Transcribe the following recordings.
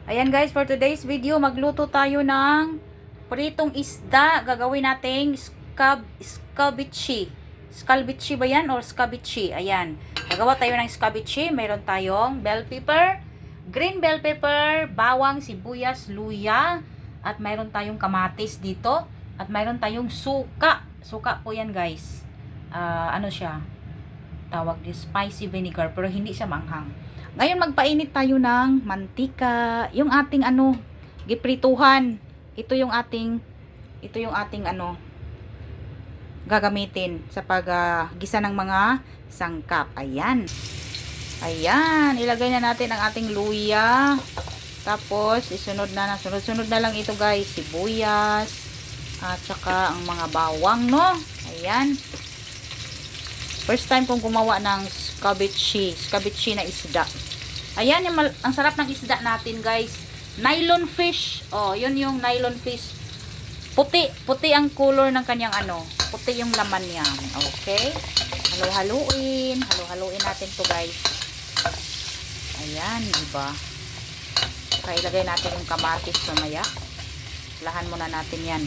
Ayan guys, for today's video, magluto tayo ng pritong isda. Gagawin nating scabeche. Scabeche ba yan? Or scabeche? Ayan. Gagawa tayo ng scabeche. Meron tayong bell pepper, green bell pepper, bawang, sibuyas, luya. At mayroon tayong kamatis dito. At mayroon tayong suka. Suka po yan guys. Ano siya? Tawag di spicy vinegar. Pero hindi siya manghang. Ngayon magpainit tayo ng mantika, yung ating giprituhan. Ito yung ating gagamitin sa paggisa ng mga sangkap. Ayan. Ayan, ilagay na natin ang ating luya. Tapos sunod na lang ito guys, sibuyas at saka ang mga bawang, no? Ayan. First time kong gumawa ng scabeche na isda. Ayan, ang sarap ng isda natin, guys. Nylon fish. Oh, yun yung nylon fish. Puti ang color ng kanyang puti yung laman niya. Okay? Halo-haluin natin to, guys. Ayan, diba? Saka ilagay natin yung kamatis mamaya. Lahan muna natin yan.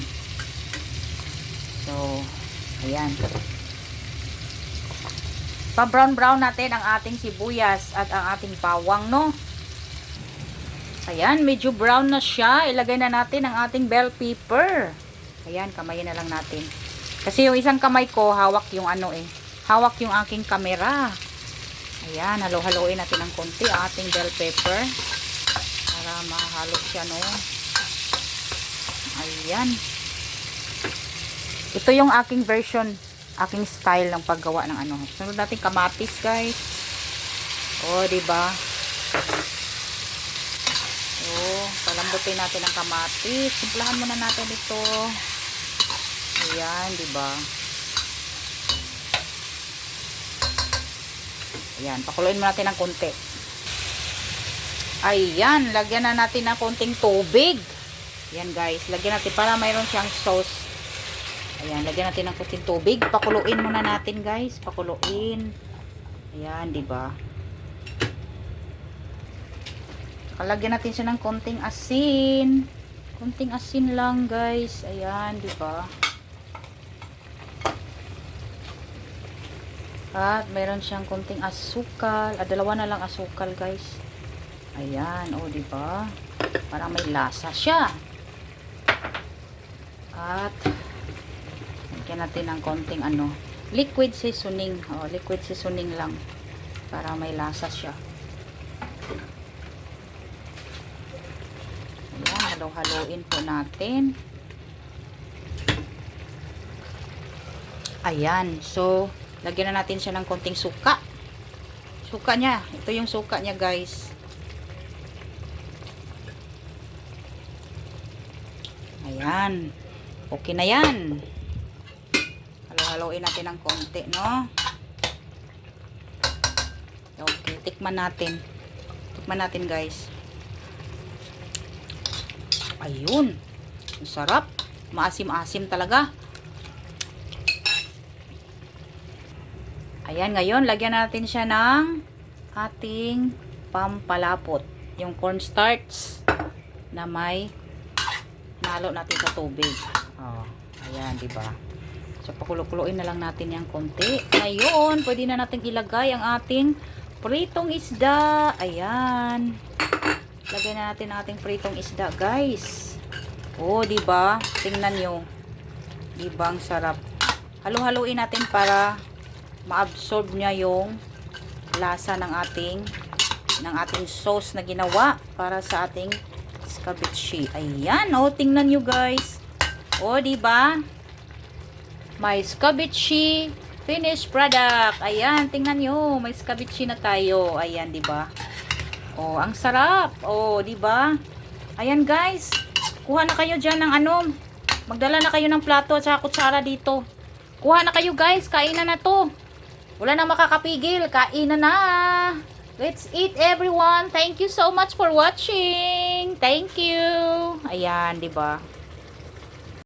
So, ayan. Pa-brown natin ang ating sibuyas at ang ating bawang, no? Ayan, medyo brown na siya. Ilagay na natin ang ating bell pepper. Ayan, kamayin na lang natin. Kasi yung isang kamay ko, hawak yung hawak yung aking kamera. Ayan, halo-haloin natin ng konti ang ating bell pepper. Para mahalo siya, no? Ayan. Ito yung aking version, aking style ng paggawa ng Sunod natin kamatis, guys. Oh, diba? Oh, palambutin natin ang kamatis. Simplahan muna natin ito. Ayan, diba? Ayan, pakuluin muna natin ng konti. Ayan, lagyan na natin ng konting tubig. Ayan, guys. Lagyan natin para mayroon siyang sauce. Ayan, lagyan natin ng kunting tubig. Pakuluin muna natin, guys. Pakuluin. Ayan, diba? Lagyan natin siya ng konting asin. Konting asin lang, guys. Ayan, diba? At mayroon siyang konting asukal. Dalawa na lang asukal, guys. Ayan, oh, diba? Para may lasa siya. At lagyan natin ng konting liquid seasoning. Oh, liquid seasoning lang para may lasa siya. Ayan, halo-haloin po natin. Ayan, so lagyan na natin siya ng konting suka. Suka niya, ito yung suka niya, guys. Ayan, okay na yan. Halo-haloin natin ng konti, no? Okay, tikman natin. Tikman natin, guys. Ayun. Ang sarap. Maasim-asim talaga. Ayan, ngayon, lagyan natin siya ng ating pampalapot. Yung cornstarch na may nalo natin sa tubig. Oh, ayan, diba? So, pakulo-kuloin na lang natin yung konti. Ngayon, pwede na natin ilagay ang ating pritong isda. Ayan. Lagay na natin ang ating pritong isda, guys. Oh, diba? Tingnan nyo. Diba, ang sarap. Halo-haloin natin para ma-absorb niya yung lasa ng ating sauce na ginawa para sa ating scabeche. Ayan, oh, tingnan nyo, guys. Oh, diba? May scabeche finished product. Ayan, tingnan nyo. May scabeche na tayo. Ayan, diba? Oh, ang sarap. Oh, diba? Ayan, guys. Kuha na kayo dyan ng magdala na kayo ng plato at saka kutsara dito. Kuha na kayo, guys. Kainan na to. Wala na makakapigil. Kainan na. Let's eat, everyone. Thank you so much for watching. Thank you. Ayan, diba?